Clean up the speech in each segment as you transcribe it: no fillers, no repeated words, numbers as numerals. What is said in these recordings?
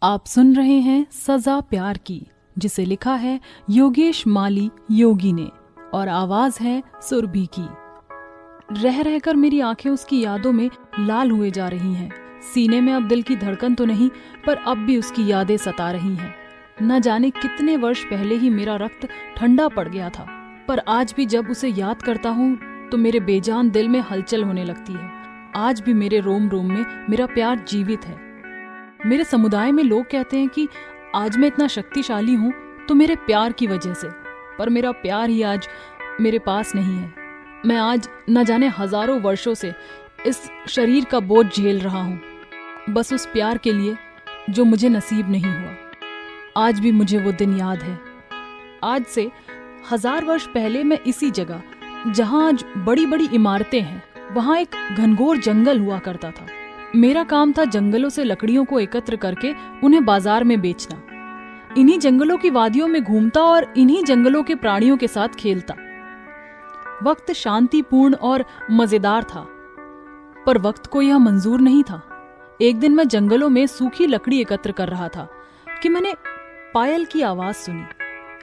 आप सुन रहे हैं सजा प्यार की, जिसे लिखा है योगेश माली योगी ने और आवाज है सुरभि की। रह रहकर मेरी आंखें उसकी यादों में लाल हुए जा रही हैं। सीने में अब दिल की धड़कन तो नहीं, पर अब भी उसकी यादें सता रही हैं। न जाने कितने वर्ष पहले ही मेरा रक्त ठंडा पड़ गया था, पर आज भी जब उसे याद करता हूँ तो मेरे बेजान दिल में हलचल होने लगती है। आज भी मेरे रोम रोम में मेरा प्यार जीवित है। मेरे समुदाय में लोग कहते हैं कि आज मैं इतना शक्तिशाली हूँ तो मेरे प्यार की वजह से, पर मेरा प्यार ही आज मेरे पास नहीं है। मैं आज न जाने हजारों वर्षों से इस शरीर का बोझ झेल रहा हूँ, बस उस प्यार के लिए जो मुझे नसीब नहीं हुआ। आज भी मुझे वो दिन याद है। आज से 1000 वर्ष पहले मैं इसी जगह, जहाँ आज बड़ी बड़ी इमारतें हैं, वहाँ एक घनघोर जंगल हुआ करता था। मेरा काम था जंगलों से लकड़ियों को एकत्र करके उन्हें बाजार में बेचना। इन्हीं जंगलों की वादियों में घूमता और इन्हीं जंगलों के प्राणियों के साथ खेलता। वक्त शांतिपूर्ण और मजेदार था, पर वक्त को यह मंजूर नहीं था। एक दिन मैं जंगलों में सूखी लकड़ी एकत्र कर रहा था कि मैंने पायल की आवाज सुनी।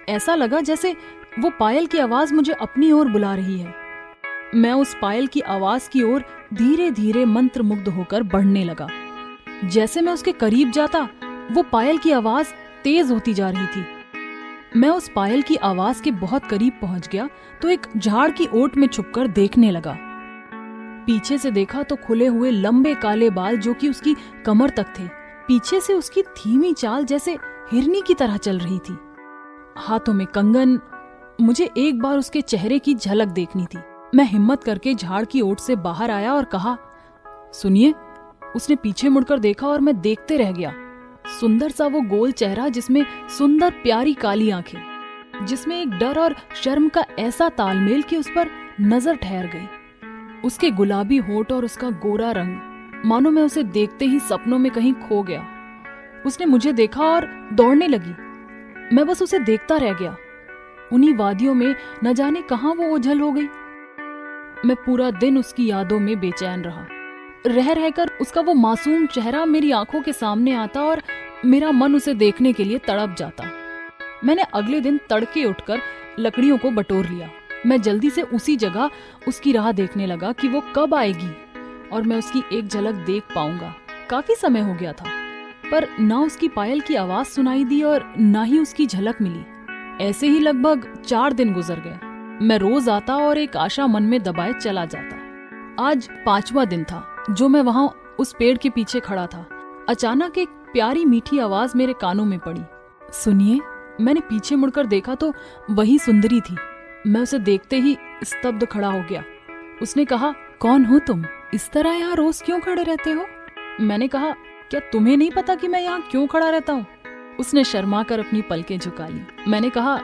ऐसा लगा जैसे वो पायल की आवाज मुझे अपनी ओर बुला रही है। मैं उस पायल की आवाज की ओर धीरे धीरे मंत्रमुग्ध होकर बढ़ने लगा। जैसे मैं उसके करीब जाता, वो पायल की आवाज तेज होती जा रही थी। मैं उस पायल की आवाज के बहुत करीब पहुंच गया तो एक झाड़ की ओट में छुपकर देखने लगा। पीछे से देखा तो खुले हुए लंबे काले बाल जो कि उसकी कमर तक थे। पीछे से उसकी धीमी चाल जैसे हिरनी की तरह चल रही थी। हाथों में कंगन। मुझे एक बार उसके चेहरे की झलक देखनी थी। मैं हिम्मत करके झाड़ की ओट से बाहर आया और कहा, सुनिए। उसने पीछे मुड़कर देखा और मैं देखते रह गया। सुंदर सा वो गोल चेहरा, जिसमें सुंदर प्यारी काली आंखें, जिसमें एक डर और शर्म का ऐसा तालमेल कि उस पर नजर ठहर गई। उसके गुलाबी होंठ और उसका गोरा रंग, मानो मैं उसे देखते ही सपनों में कहीं खो गया। उसने मुझे देखा और दौड़ने लगी। मैं बस उसे देखता रह गया। उन्हीं वादियों में न जाने कहां वो ओझल हो गई। मैं पूरा दिन उसकी यादों में बेचैन रहा। रह रहकर उसका वो मासूम चेहरा मेरी आंखों के सामने आता और मेरा मन उसे देखने के लिए तड़प जाता। मैंने अगले दिन तड़के उठकर लकड़ियों को बटोर लिया। मैं जल्दी से उसी जगह उसकी राह देखने लगा कि वो कब आएगी और मैं उसकी एक झलक देख पाऊंगा। काफी समय हो गया था, पर ना उसकी पायल की आवाज सुनाई दी और ना ही उसकी झलक मिली। ऐसे ही लगभग 4 दिन गुजर गए। मैं रोज आता और एक आशा मन में दबाए चला जाता। आज 5वां दिन था जो मैं वहां उस पेड़ के पीछे खड़ा था। अचानक एक प्यारी मीठी आवाज मेरे कानों में पड़ी। सुनिए। मैंने पीछे मुड़कर देखा तो वही सुंदरी थी। मैं उसे देखते ही स्तब्ध खड़ा हो गया। उसने कहा, कौन हो तुम? इस तरह यहाँ रोज क्यों खड़े रहते हो? मैंने कहा, क्या तुम्हें नहीं पता कि मैं यहाँ क्यों खड़ा रहता हूँ? उसने शर्मा कर अपनी पलकें झुका ली। मैंने कहा,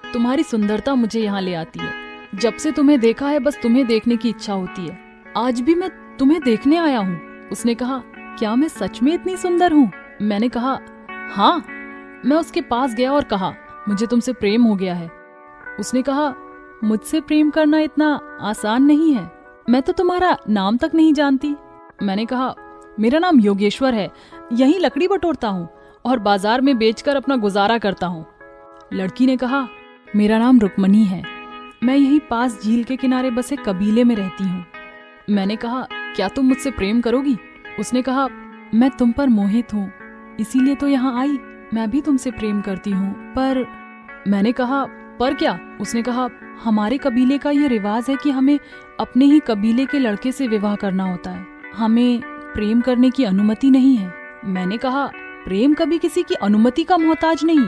तुम्हारी सुंदरता मुझे यहाँ ले आती है। जब से तुम्हें देखा है बस तुम्हें देखने की इच्छा होती है। आज भी मैं तुम्हें देखने आया हूँ। उसने कहा, क्या मैं सच में इतनी सुंदर हूँ? मैंने कहा, हाँ। मैं उसके पास गया और कहा, मुझे तुमसे प्रेम हो गया है। उसने कहा, मुझसे प्रेम करना इतना आसान नहीं है। मैं तो तुम्हारा नाम तक नहीं जानती। मैंने कहा, मेरा नाम योगेश्वर है। यहीं लकड़ी बटोरता हूँ और बाजार में बेचकर अपना गुजारा करता हूँ। लड़की ने कहा, मेरा नाम रुक्मणी है। मैं यहीं पास झील के किनारे बसे कबीले में रहती हूँ। मैंने कहा, क्या तुम मुझसे प्रेम करोगी? उसने कहा, मैं तुम पर मोहित हूँ, इसीलिए तो यहाँ आई। मैं भी तुमसे प्रेम करती हूँ, पर। मैंने कहा, पर क्या? उसने कहा, हमारे कबीले का ये रिवाज है कि हमें अपने ही कबीले के लड़के से विवाह करना होता है। हमें प्रेम करने की अनुमति नहीं है। मैंने कहा, प्रेम कभी किसी की अनुमति का मोहताज नहीं,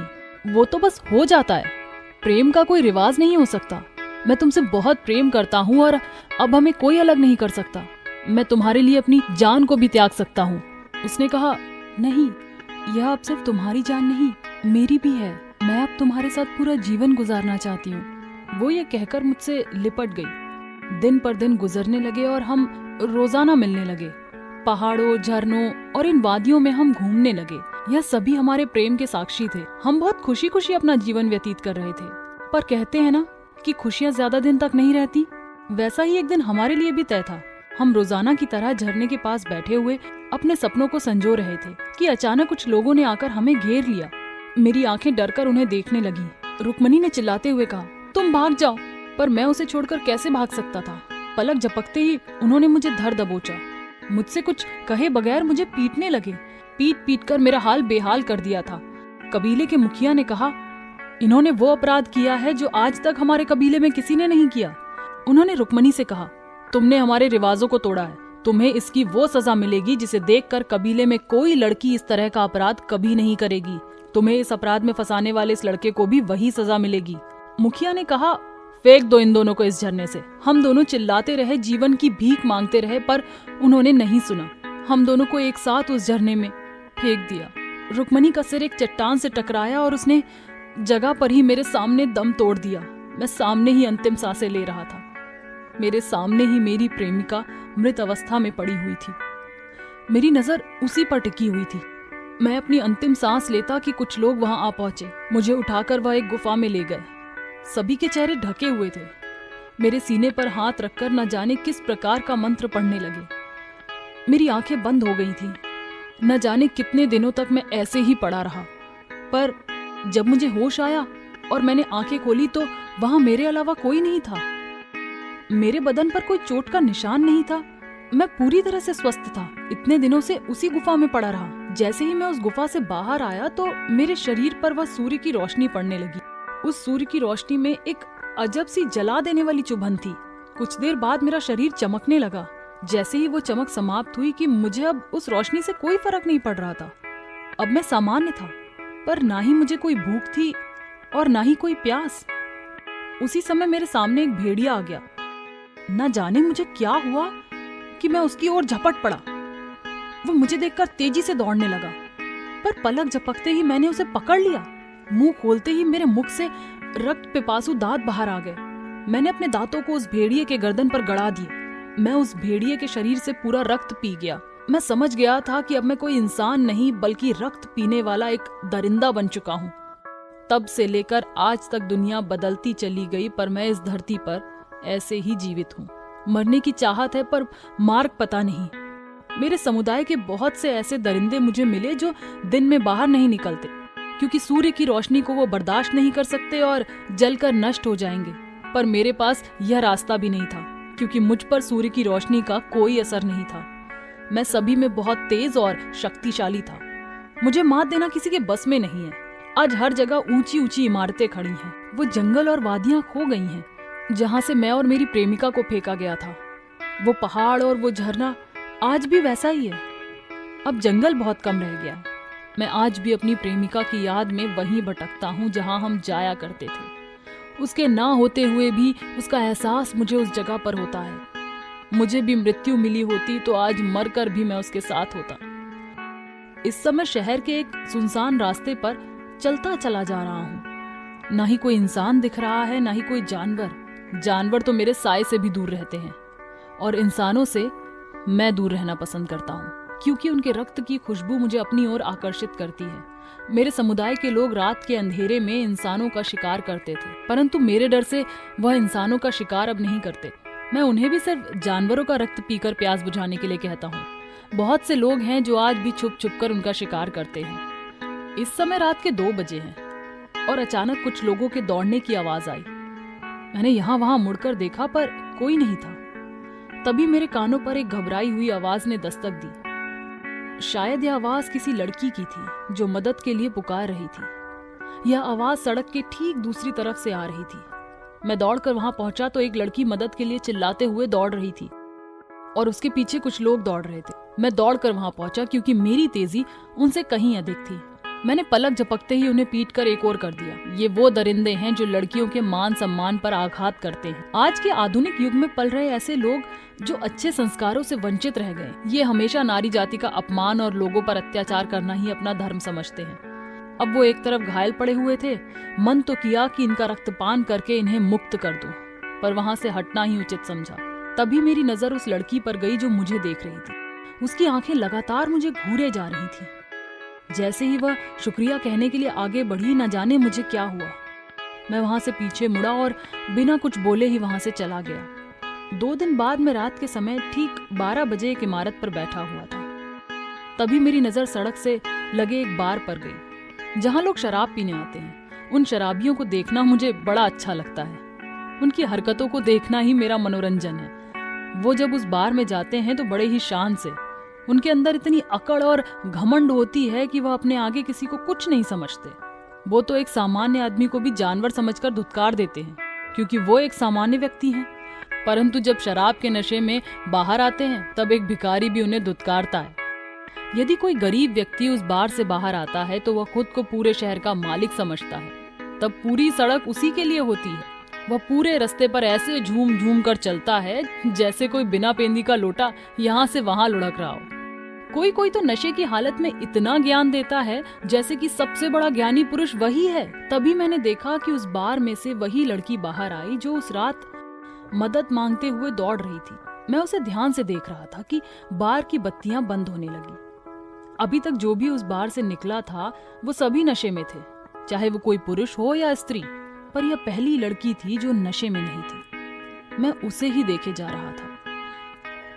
वो तो बस हो जाता है। प्रेम का कोई रिवाज नहीं हो सकता। मैं तुमसे बहुत प्रेम करता हूँ और अब हमें कोई अलग नहीं कर सकता। मैं तुम्हारे लिए अपनी जान को भी त्याग सकता हूँ। उसने कहा, नहीं, यह अब सिर्फ तुम्हारी जान नहीं, मेरी भी है। मैं अब तुम्हारे साथ पूरा जीवन गुजारना चाहती हूँ। वो ये कहकर मुझसे लिपट गई। दिन पर दिन गुजरने लगे और हम रोजाना मिलने लगे। पहाड़ों, झरनों और इन वादियों में हम घूमने लगे। यह सभी हमारे प्रेम के साक्षी थे। हम बहुत खुशी खुशी अपना जीवन व्यतीत कर रहे थे। पर कहते हैं ना कि खुशियां ज्यादा दिन तक नहीं रहती, वैसा ही एक दिन हमारे लिए भी तय था। हम रोजाना की तरह झरने के पास बैठे हुए अपने सपनों को संजो रहे थे कि अचानक कुछ लोगों ने आकर हमें घेर लिया। मेरी आंखें डरकर उन्हें देखने लगी। रुक्मणी ने चिल्लाते हुए कहा, तुम भाग जाओ, पर मैं उसे छोड़कर कैसे भाग सकता था। पलक झपकते ही उन्होंने मुझे धर दबोचा। मुझसे कुछ कहे बगैर मुझे पीटने लगे। पीट पीट कर मेरा हाल बेहाल कर दिया था। कबीले के मुखिया ने कहा, इन्होंने वो अपराध किया है जो आज तक हमारे कबीले में किसी ने नहीं किया। उन्होंने रुक्मणी से कहा, तुमने हमारे रिवाजों को तोड़ा है, तुम्हें इसकी वो सजा मिलेगी जिसे देखकर कबीले में कोई लड़की इस तरह का अपराध कभी नहीं करेगी। तुम्हें इस अपराध में फंसाने वाले इस लड़के को भी वही सजा मिलेगी। मुखिया ने कहा, फेंक दो इन दोनों को इस झरने से। हम दोनों चिल्लाते रहे, जीवन की भीख मांगते रहे, पर उन्होंने नहीं सुना। हम दोनों को एक साथ उस झरने में फेंक दिया। रुक्मणी का सिर एक चट्टान से टकराया और उसने जगह पर ही मेरे सामने दम तोड़ दिया। मैं सामने ही अंतिम सांसें ले रहा था। मेरे सामने ही मेरी प्रेमिका मृत अवस्था में पड़ी हुई थी। मेरी नजर उसी पर टिकी हुई थी। मैं अपनी अंतिम सांस लेता कि कुछ लोग वहां आ पहुंचे। मुझे उठाकर वह एक गुफा में ले गए। सभी के चेहरे ढके हुए थे। मेरे सीने पर हाथ रखकर न जाने किस प्रकार का मंत्र पढ़ने लगे। मेरी आंखें बंद हो गई थीं। न जाने कितने दिनों तक मैं ऐसे ही पड़ा रहा। पर जब मुझे होश आया और मैंने आंखें खोली तो वहां मेरे अलावा कोई नहीं था। मेरे बदन पर कोई चोट का निशान नहीं था। मैं पूरी तरह से स्वस्थ था। इतने दिनों से उसी गुफा में पड़ा रहा। जैसे ही मैं उस गुफा से बाहर आया तो मेरे शरीर पर वह सूर्य की रोशनी पड़ने लगी। उस सूर्य की रोशनी में एक अजब सी जला देने वाली चुभन थी। कुछ देर बाद मेरा शरीर चमकने लगा। जैसे ही वो चमक समाप्त हुई कि मुझे अब उस रोशनी से कोई फर्क नहीं पड़ रहा था। अब मैं सामान्य था, पर ना ही मुझे कोई भूख थी और ना ही कोई प्यास। उसी समय मेरे सामने एक भेड़िया आ गया। न जाने मुझे क्या हुआ कि मैं उसकी ओर झपट पड़ा। वो मुझे देखकर तेजी से दौड़ने लगा, पर पलक झपकते ही मैंने उसे पकड़ लिया। मुंह खोलते ही मेरे मुख से रक्त पिपासु दांत बाहर आ गए। मैंने अपने दांतों को उस भेड़िए के गर्दन पर गड़ा दिए। मैं उस भेड़िए के शरीर से पूरा रक्त पी गया। मैं समझ गया था कि अब मैं कोई इंसान नहीं बल्कि रक्त पीने वाला एक दरिंदा बन चुका हूँ। तब से लेकर आज तक दुनिया बदलती चली गई, पर मैं इस धरती पर ऐसे ही जीवित हूँ। मरने की चाहत है पर मार्ग पता नहीं। मेरे समुदाय के बहुत से ऐसे दरिंदे मुझे मिले जो दिन में बाहर नहीं निकलते, क्योंकि सूर्य की रोशनी को वो बर्दाश्त नहीं कर सकते और जलकर नष्ट हो जाएंगे। पर मेरे पास यह रास्ता भी नहीं था, क्योंकि मुझ पर सूर्य की रोशनी का कोई असर नहीं था। मैं सभी में बहुत तेज और शक्तिशाली था। मुझे मात देना किसी के बस में नहीं है। आज हर जगह ऊंची ऊंची इमारतें खड़ी हैं। वो जंगल और वादियां खो गई हैं, जहां से मैं और मेरी प्रेमिका को फेंका गया था। वो पहाड़ और वो झरना आज भी वैसा ही है। अब जंगल बहुत कम रह गया। मैं आज भी अपनी प्रेमिका की याद में वहीं भटकता हूँ जहां हम जाया करते थे। उसके ना होते हुए भी उसका एहसास मुझे उस जगह पर होता है। मुझे भी मृत्यु मिली होती तो आज मरकर भी मैं उसके साथ होता। इस समय शहर के एक सुनसान रास्ते पर चलता चला जा रहा हूँ। ना ही कोई इंसान दिख रहा है, ना ही कोई जानवर। जानवर तो मेरे साए से भी दूर रहते हैं और इंसानों से मैं दूर रहना पसंद करता हूँ, क्योंकि उनके रक्त की खुशबू मुझे अपनी ओर आकर्षित करती है। मेरे समुदाय के लोग रात के अंधेरे में इंसानों का शिकार करते थे, परंतु मेरे डर से वह इंसानों का शिकार अब नहीं करते। मैं उन्हें भी सिर्फ जानवरों का रक्त पीकर प्यास बुझाने के लिए कहता हूँ। बहुत से लोग हैं जो आज भी छुप छुप कर उनका शिकार करते हैं। इस समय रात के 2 बजे हैं और अचानक कुछ लोगों के दौड़ने की आवाज आई। मैंने यहाँ वहां मुड़कर देखा, पर कोई नहीं था। तभी मेरे कानों पर एक घबराई हुई आवाज ने दस्तक दी। शायद यह आवाज किसी लड़की की थी जो मदद के लिए पुकार रही थी। यह आवाज सड़क के ठीक दूसरी तरफ से आ रही थी। मैं दौड़कर वहां पहुंचा तो एक लड़की मदद के लिए चिल्लाते हुए दौड़ रही थी और उसके पीछे कुछ लोग दौड़ रहे थे। मैं दौड़कर वहां पहुंचा क्योंकि मेरी तेजी उनसे कहीं अधिक थी। मैंने पलक झपकते ही उन्हें पीट कर एक और कर दिया। ये वो दरिंदे हैं जो लड़कियों के मान सम्मान पर आघात करते हैं। आज के आधुनिक युग में पल रहे ऐसे लोग जो अच्छे संस्कारों से वंचित रह गए, ये हमेशा नारी जाति का अपमान और लोगों पर अत्याचार करना ही अपना धर्म समझते हैं। अब वो एक तरफ घायल पड़े हुए थे। मन तो किया कि इनका रक्तपान करके इन्हें मुक्त कर दूं, पर वहां से हटना ही उचित समझा। तभी मेरी नजर उस लड़की पर गई जो मुझे देख रही थी। उसकी आंखें लगातार मुझे घूरे जा रही थी। जैसे ही वह शुक्रिया कहने के लिए आगे बढ़ी, न जाने मुझे क्या हुआ। मैं वहां से पीछे मुड़ा और बिना कुछ बोले ही वहां से चला गया। 2 दिन बाद मैं रात के समय ठीक 12 बजे एक इमारत पर बैठा हुआ था। तभी मेरी नजर सड़क से लगे एक बार पर गई जहां लोग शराब पीने आते हैं। उन शराबियों को देखना मुझे बड़ा अच्छा लगता है। उनकी हरकतों को देखना ही मेरा मनोरंजन है। वो जब उस बार में जाते हैं तो बड़े ही शान से, उनके अंदर इतनी अकड़ और घमंड होती है कि वह अपने आगे किसी को कुछ नहीं समझते। वो तो एक सामान्य आदमी को भी जानवर समझकर धुतकार देते हैं, क्योंकि वो एक सामान्य व्यक्ति हैं। परंतु जब शराब के नशे में बाहर आते हैं तब एक भिखारी भी उन्हें धुतकारता है। यदि कोई गरीब व्यक्ति उस बार से बाहर आता है तो वह खुद को पूरे शहर का मालिक समझता है। तब पूरी सड़क उसी के लिए होती है। वह पूरे रास्ते पर ऐसे झूम झूम कर चलता है जैसे कोई बिना पेंदी का लोटा यहाँ से वहां लुढ़क रहा हो। कोई कोई तो नशे की हालत में इतना ज्ञान देता है जैसे कि सबसे बड़ा ज्ञानी पुरुष वही है। तभी मैंने देखा कि उस बार में से वही लड़की बाहर आई जो उस रात मदद मांगते हुए दौड़ रही थी। मैं उसे ध्यान से देख रहा था कि बार की बत्तियां बंद होने लगी। अभी तक जो भी उस बार से निकला था वो सभी नशे में थे, चाहे वो कोई पुरुष हो या स्त्री, पर यह पहली लड़की थी जो नशे में नहीं थी। मैं उसे ही देखे जा रहा था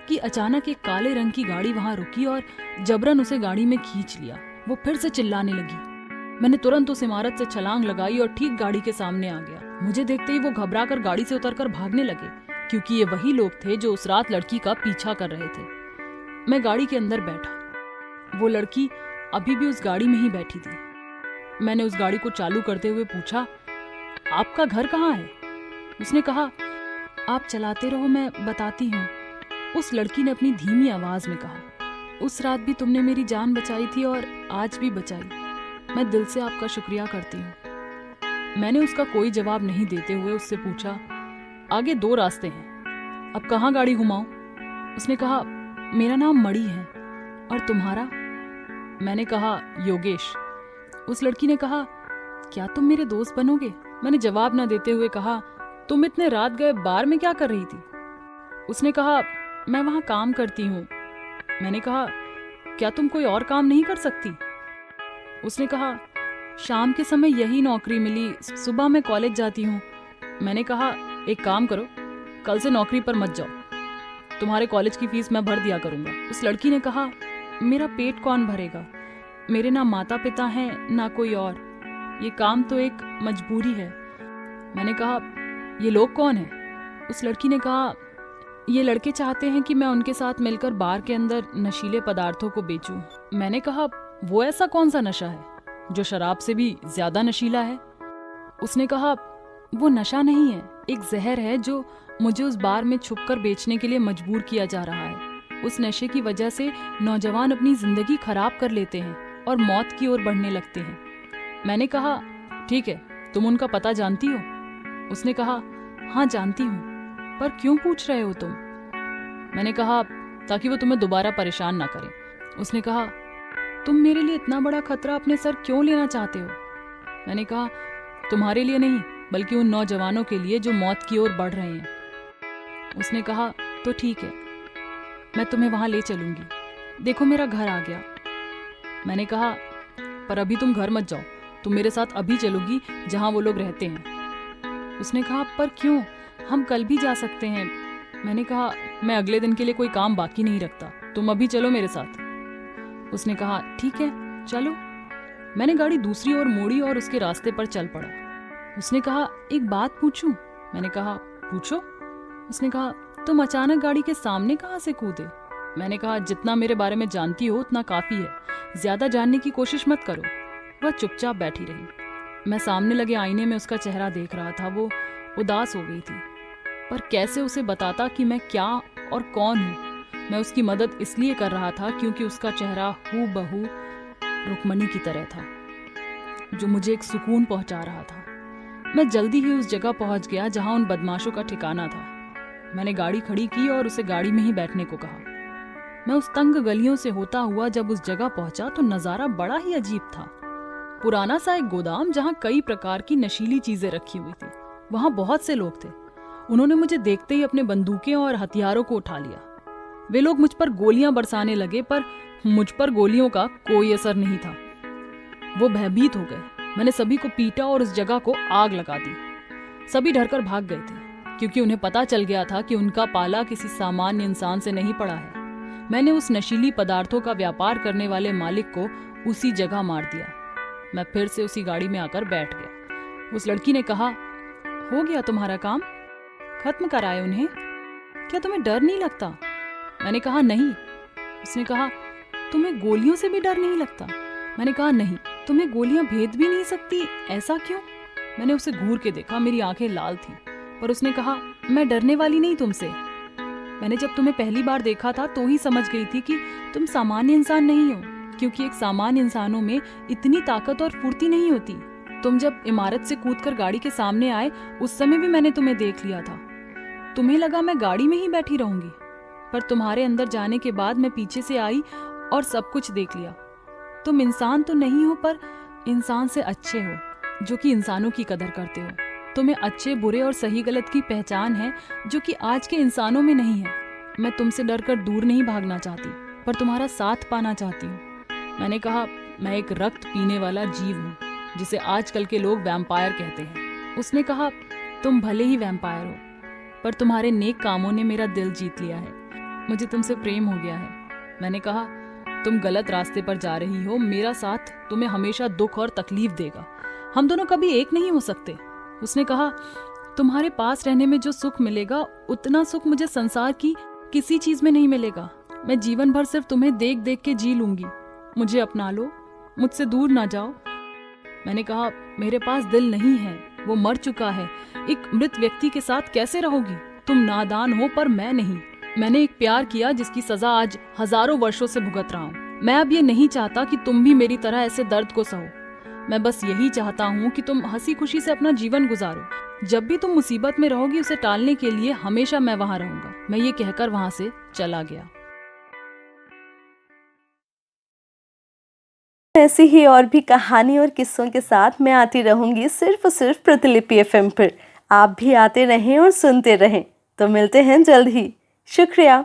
कि अचानक एक काले रंग की गाड़ी वहां रुकी और जबरन उसे गाड़ी में खींच लिया। वो फिर से चिल्लाने लगी। मैंने तुरंत उस इमारत से छलांग लगाई और ठीक गाड़ी के सामने आ गया। मुझे देखते ही वो घबराकर गाड़ी से उतरकर भागने लगे, क्योंकि ये वही लोग थे जो उस रात लड़की का पीछा कर रहे थे। मैं गाड़ी के अंदर बैठा। वो लड़की अभी भी उस गाड़ी में ही बैठी थी। मैंने उस गाड़ी को चालू करते हुए पूछा, आपका घर कहाँ है? उसने कहा, आप चलाते रहो, मैं बताती हूँ। उस लड़की ने अपनी धीमी आवाज में कहा, उस रात भी तुमने मेरी जान बचाई थी और आज भी बचाई। मैं दिल से आपका शुक्रिया करती हूँ। मैंने उसका कोई जवाब नहीं देते हुए उससे पूछा, आगे 2 रास्ते हैं, अब कहाँ गाड़ी घुमाऊं? उसने कहा, मेरा नाम मणि है, और तुम्हारा? मैंने कहा, योगेश। उस लड़की ने कहा, क्या तुम मेरे दोस्त बनोगे? मैंने जवाब न देते हुए कहा, तुम इतने रात गए बार में क्या कर रही थी? उसने कहा, मैं वहां काम करती हूँ। मैंने कहा, क्या तुम कोई और काम नहीं कर सकती? उसने कहा, शाम के समय यही नौकरी मिली, सुबह मैं कॉलेज जाती हूँ। मैंने कहा, एक काम करो, कल से नौकरी पर मत जाओ, तुम्हारे कॉलेज की फीस मैं भर दिया करूंगा। उस लड़की ने कहा, मेरा पेट कौन भरेगा? मेरे ना माता पिता हैं ना कोई और, ये काम तो एक मजबूरी है। मैंने कहा, ये लोग कौन हैं? उस लड़की ने कहा, ये लड़के चाहते हैं कि मैं उनके साथ मिलकर बार के अंदर नशीले पदार्थों को बेचूं। मैंने कहा, वो ऐसा कौन सा नशा है जो शराब से भी ज्यादा नशीला है? उसने कहा, वो नशा नहीं है, एक जहर है जो मुझे उस बार में छुपकर बेचने के लिए मजबूर किया जा रहा है। उस नशे की वजह से नौजवान अपनी जिंदगी खराब कर लेते हैं और मौत की ओर बढ़ने लगते हैं। मैंने कहा, ठीक है, तुम उनका पता जानती हो? उसने कहा, हाँ जानती हूँ, पर क्यों पूछ रहे हो तुम? मैंने कहा, ताकि वो तुम्हें दोबारा परेशान ना करें। उसने कहा, तुम मेरे लिए इतना बड़ा खतरा अपने सर क्यों लेना चाहते हो? मैंने कहा, तुम्हारे लिए नहीं, बल्कि उन नौजवानों के लिए जो मौत की ओर बढ़ रहे हैं। उसने कहा, तो ठीक है, मैं तुम्हें वहां ले चलूंगी, देखो मेरा घर आ गया। मैंने कहा, पर अभी तुम घर मत जाओ, तुम मेरे साथ अभी चलोगी जहां वो लोग रहते हैं। उसने कहा, पर क्यों, हम कल भी जा सकते हैं। मैंने कहा, मैं अगले दिन के लिए कोई काम बाकी नहीं रखता, तुम अभी चलो मेरे साथ। उसने कहा, ठीक है चलो। मैंने गाड़ी दूसरी ओर मोड़ी और उसके रास्ते पर चल पड़ा। उसने कहा, एक बात पूछूं? मैंने कहा, पूछो। उसने कहा, तुम अचानक गाड़ी के सामने कहां से कूदे? मैंने कहा, जितना मेरे बारे में जानती हो उतना काफी है, ज्यादा जानने की कोशिश मत करो। वह चुपचाप बैठी रही। मैं सामने लगे आईने में उसका चेहरा देख रहा था। वो उदास हो गई थी, पर कैसे उसे बताता कि मैं क्या और कौन हूँ। मैं उसकी मदद इसलिए कर रहा था क्योंकि उसका चेहरा हूबहू रुक्मणी की तरह था, जो मुझे एक सुकून पहुंचा रहा था। मैं जल्दी ही उस जगह पहुंच गया जहां उन बदमाशों का ठिकाना था। मैंने गाड़ी खड़ी की और उसे गाड़ी में ही बैठने को कहा। मैं उस तंग गलियों से होता हुआ जब उस जगह पहुंचा तो नजारा बड़ा ही अजीब था। पुराना सा एक गोदाम जहां कई प्रकार की नशीली चीजें रखी हुई थी। वहां बहुत से लोग थे। उन्होंने मुझे देखते ही अपने बंदूकें और हथियारों को उठा लिया। वे लोग मुझ पर गोलियां बरसाने लगे, पर मुझ पर गोलियों का कोई असर नहीं था। वो भयभीत हो गए। मैंने सभी को पीटा और उस जगह को आग लगा दी। सभी डरकर भाग गए थे। क्योंकि उन्हें पता चल गया था कि उनका पाला किसी सामान्य इंसान से नहीं पड़ा है। मैंने उस नशीली पदार्थों का व्यापार करने वाले मालिक को उसी जगह मार दिया। मैं फिर से उसी गाड़ी में आकर बैठ गया। उस लड़की ने कहा, हो गया तुम्हारा काम, खत्म कराए उन्हें, क्या तुम्हें डर नहीं लगता? मैंने कहा नहीं। उसने कहा, तुम्हें गोलियों से भी डर नहीं लगता? मैंने कहा नहीं। तुम्हें गोलियां भेद भी नहीं सकती, ऐसा क्यों? मैंने उसे घूर के देखा, मेरी आंखें लाल थीं, पर उसने कहा, मैं डरने वाली नहीं तुमसे। मैंने जब तुम्हें पहली बार देखा था तो ही समझ गई थी कि तुम सामान्य इंसान नहीं हो, क्योंकि एक सामान्य इंसानों में इतनी ताकत और फुर्ती नहीं होती। तुम जब इमारत से कूदकर गाड़ी के सामने आए उस समय भी मैंने तुम्हें देख लिया था। तुम्हें लगा मैं गाड़ी में ही बैठी रहूंगी, पर तुम्हारे अंदर जाने के बाद मैं पीछे से आई और सब कुछ देख लिया। तुम इंसान तो नहीं हो, पर इंसान से अच्छे हो, जो कि इंसानों की कदर करते हो। तुम्हें अच्छे बुरे और सही गलत की पहचान है, जो कि आज के इंसानों में नहीं है। मैं तुमसे डरकर दूर नहीं भागना चाहती, पर तुम्हारा साथ पाना चाहती हूँ। मैंने कहा, मैं एक रक्त पीने वाला जीव हूँ, जिसे आजकल के लोग वैम्पायर कहते हैं। उसने कहा, तुम भले ही वैम्पायर हो, पर तुम्हारे नेक कामों ने मेरा दिल जीत लिया है। मुझे तुमसे प्रेम हो गया है। मैंने कहा, तुम गलत रास्ते पर जा रही हो। मेरा साथ तुम्हें हमेशा दुख और तकलीफ देगा। हम दोनों कभी एक नहीं हो सकते। उसने कहा, तुम्हारे पास रहने में जो सुख मिलेगा, उतना सुख मुझे संसार की किसी चीज में नहीं मिलेगा। मैं जीवन भर सिर्फ तुम्हें देख देख के जी लूंगी। मुझे अपना लो, मुझसे दूर ना जाओ। मैंने कहा, मेरे पास दिल नहीं है, वो मर चुका है। एक मृत व्यक्ति के साथ कैसे रहोगी? तुम नादान हो, पर मैं नहीं। मैंने एक प्यार किया जिसकी सजा आज हजारों वर्षों से भुगत रहा हूँ। मैं अब ये नहीं चाहता कि तुम भी मेरी तरह ऐसे दर्द को सहो। मैं बस यही चाहता हूँ कि तुम हंसी खुशी से अपना जीवन गुजारो। जब भी तुम मुसीबत में रहोगी, उसे टालने के लिए हमेशा मैं वहां रहूंगा। मैं ये कहकर वहां से चला गया। ऐसी ही और भी कहानी और किस्सों के साथ मैं आती रहूंगी सिर्फ और सिर्फ प्रतिलिपि FM पर। आप भी आते रहें और सुनते रहें। तो मिलते हैं जल्द ही। शुक्रिया।